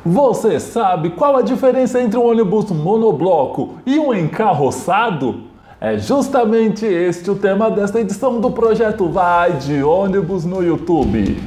Você sabe qual a diferença entre um ônibus monobloco e um encarroçado? É justamente este o tema desta edição do projeto Vai de Ônibus no YouTube.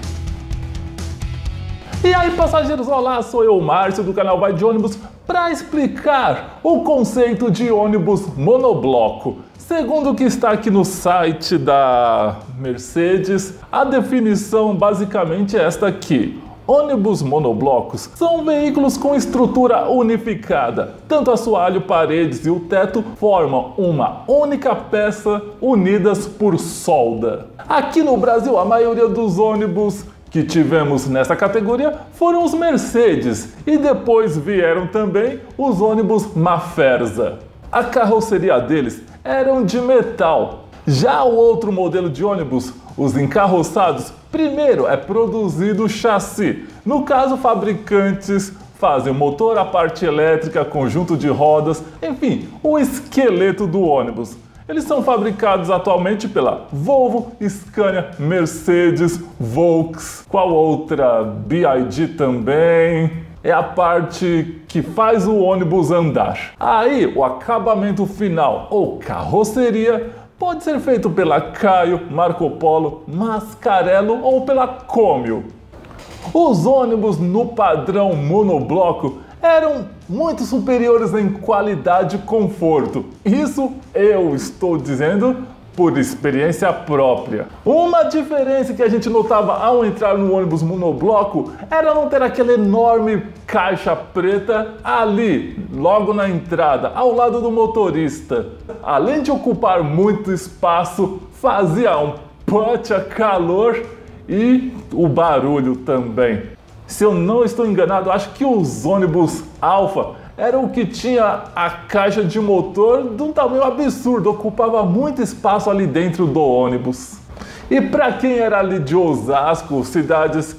E aí, passageiros, olá, sou eu, Márcio, do canal Vai de Ônibus, para explicar o conceito de ônibus monobloco. Segundo o que está aqui no site da Mercedes, a definição basicamente é esta aqui. Ônibus monoblocos são veículos com estrutura unificada. Tanto assoalho, paredes e o teto formam uma única peça unidas por solda. Aqui no Brasil, a maioria dos ônibus que tivemos nessa categoria foram os Mercedes e depois vieram também os ônibus Maffersa. A carroceria deles eram de metal. Já o outro modelo de ônibus, os encarroçados, primeiro é produzido o chassi. No caso, fabricantes fazem o motor, a parte elétrica, conjunto de rodas, enfim, o esqueleto do ônibus. Eles são fabricados atualmente pela Volvo, Scania, Mercedes, Volks, qual outra? BYD também. É a parte que faz o ônibus andar. Aí, o acabamento final ou carroceria pode ser feito pela Caio, Marco Polo, Mascarello ou pela Comio. Os ônibus no padrão monobloco eram muito superiores em qualidade e conforto. Isso eu estou dizendo por experiência própria. Uma diferença que a gente notava ao entrar no ônibus monobloco era não ter aquela enorme caixa preta ali, logo na entrada, ao lado do motorista. Além de ocupar muito espaço, fazia um puta calor e o barulho também. Se eu não estou enganado, acho que os ônibus Alfa eram o que tinha a caixa de motor de um tamanho absurdo, ocupava muito espaço ali dentro do ônibus. E para quem era ali de Osasco, cidades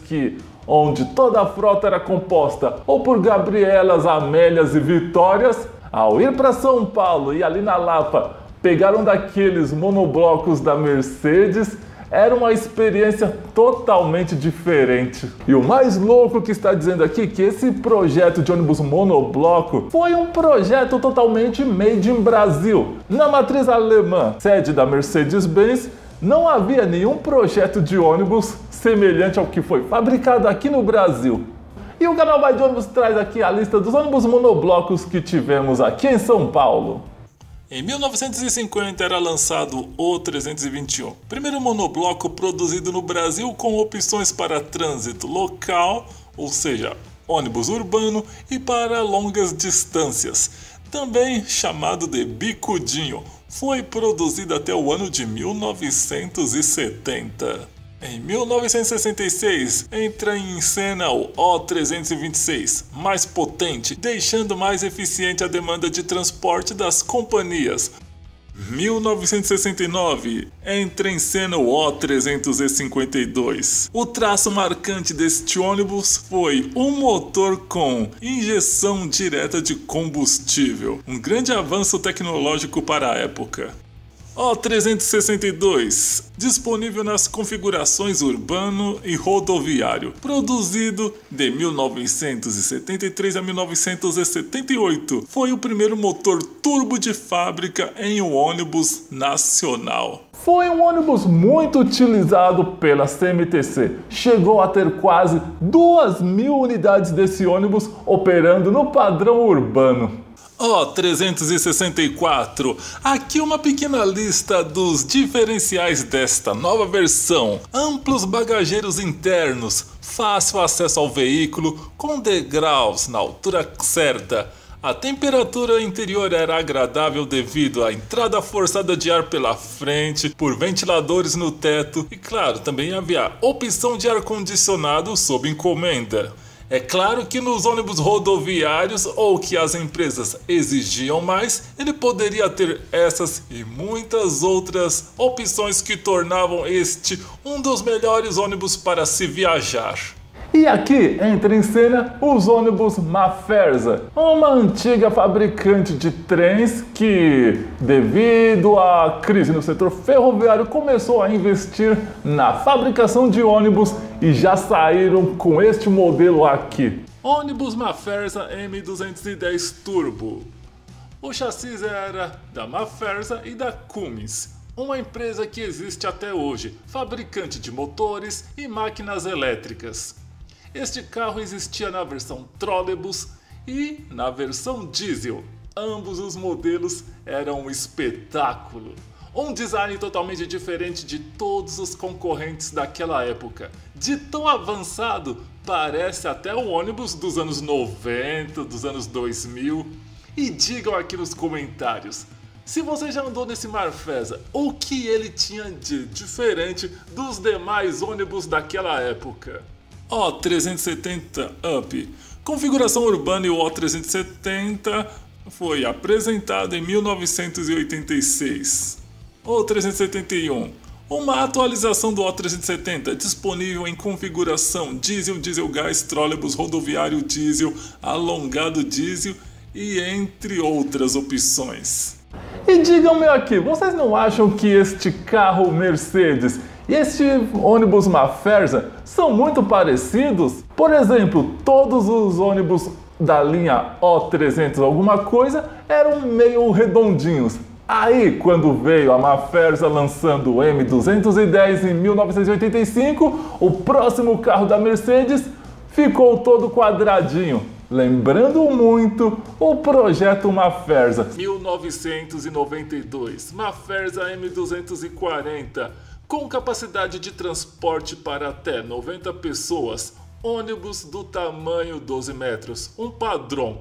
onde toda a frota era composta ou por Gabrielas, Amélias e Vitórias, ao ir para São Paulo e ali na Lapa pegaram daqueles monoblocos da Mercedes, era uma experiência totalmente diferente. E o mais louco que está dizendo aqui que esse projeto de ônibus monobloco foi um projeto totalmente made in Brasil. Na matriz alemã, sede da Mercedes-Benz, não havia nenhum projeto de ônibus semelhante ao que foi fabricado aqui no Brasil. E o canal Vai de Ônibus traz aqui a lista dos ônibus monoblocos que tivemos aqui em São Paulo. Em 1950 era lançado o 321, primeiro monobloco produzido no Brasil com opções para trânsito local, ou seja, ônibus urbano e para longas distâncias, também chamado de bicudinho. Foi produzido até o ano de 1970. Em 1966, entra em cena o O326, mais potente, deixando mais eficiente a demanda de transporte das companhias. 1969, entra em cena o O352. O traço marcante deste ônibus foi um motor com injeção direta de combustível, um grande avanço tecnológico para a época. O362, disponível nas configurações urbano e rodoviário, produzido de 1973 a 1978, foi o primeiro motor turbo de fábrica em um ônibus nacional. Foi um ônibus muito utilizado pela CMTC, chegou a ter quase 2.000 unidades desse ônibus operando no padrão urbano. O364, aqui uma pequena lista dos diferenciais desta nova versão. Amplos bagageiros internos, fácil acesso ao veículo, com degraus na altura certa. A temperatura interior era agradável devido à entrada forçada de ar pela frente, por ventiladores no teto e, claro, também havia opção de ar-condicionado sob encomenda. É claro que nos ônibus rodoviários ou que as empresas exigiam mais, ele poderia ter essas e muitas outras opções que tornavam este um dos melhores ônibus para se viajar. E aqui entra em cena os ônibus Maffersa, uma antiga fabricante de trens que, devido à crise no setor ferroviário, começou a investir na fabricação de ônibus e já saíram com este modelo aqui. ônibus Maffersa M210 Turbo. O chassi era da Maffersa e da Cummins, uma empresa que existe até hoje, fabricante de motores e máquinas elétricas. Este carro existia na versão trolleybus e na versão diesel. Ambos os modelos eram um espetáculo. Um design totalmente diferente de todos os concorrentes daquela época. De tão avançado, parece até um ônibus dos anos 90, dos anos 2000. E digam aqui nos comentários, se você já andou nesse Maffersa, o que ele tinha de diferente dos demais ônibus daquela época. O370 Up. Configuração urbana e o O370 foi apresentado em 1986. O 371. Uma atualização do O370 disponível em configuração diesel, diesel gás, trolleybus, rodoviário diesel, alongado diesel e entre outras opções. E digam-me aqui, vocês não acham que este carro Mercedes e este ônibus Maffersa são muito parecidos? Por exemplo, todos os ônibus da linha O300 alguma coisa eram meio redondinhos. Aí, quando veio a Maffersa lançando o M210 em 1985, o próximo carro da Mercedes ficou todo quadradinho, lembrando muito o projeto Maffersa. 1992, Maffersa M240, com capacidade de transporte para até 90 pessoas, ônibus do tamanho 12 metros, um padrão.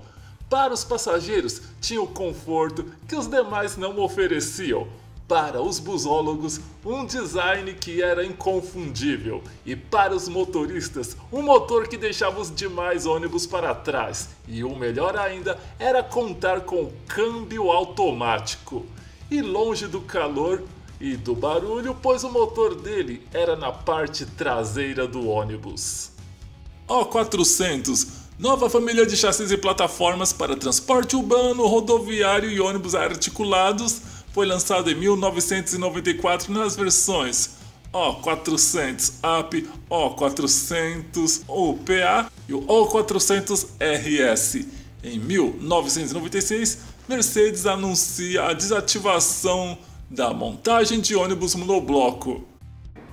Para os passageiros, tinha o conforto que os demais não ofereciam. Para os busólogos, um design que era inconfundível. E para os motoristas, um motor que deixava os demais ônibus para trás. E o melhor ainda era contar com câmbio automático. E longe do calor e do barulho, pois o motor dele era na parte traseira do ônibus. O400. Nova família de chassis e plataformas para transporte urbano, rodoviário e ônibus articulados, foi lançado em 1994 nas versões O400 Up, O400 UPA e o O400 RS. Em 1996, Mercedes anuncia a desativação da montagem de ônibus monobloco.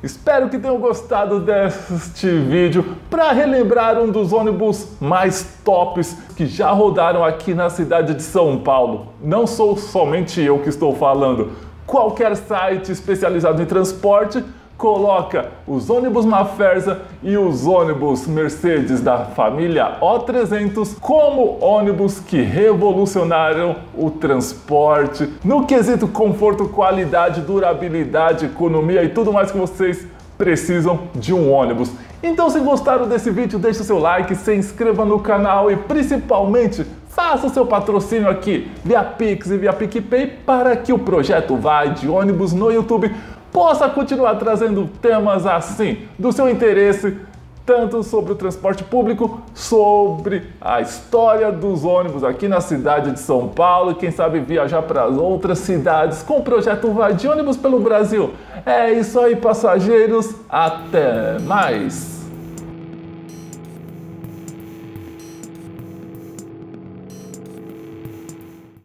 Espero que tenham gostado deste vídeo para relembrar um dos ônibus mais tops que já rodaram aqui na cidade de São Paulo. Não sou somente eu que estou falando. Qualquer site especializado em transporte coloca os ônibus Maffersa e os ônibus Mercedes da família O300 como ônibus que revolucionaram o transporte no quesito conforto, qualidade, durabilidade, economia e tudo mais que vocês precisam de um ônibus. Então, se gostaram desse vídeo, deixe o seu like, se inscreva no canal e principalmente faça o seu patrocínio aqui via Pix e via PicPay para que o projeto Vai de Ônibus no YouTube possa continuar trazendo temas assim, do seu interesse, tanto sobre o transporte público, sobre a história dos ônibus aqui na cidade de São Paulo e quem sabe viajar para outras cidades com o projeto Vai de Ônibus pelo Brasil. É isso aí, passageiros, até mais!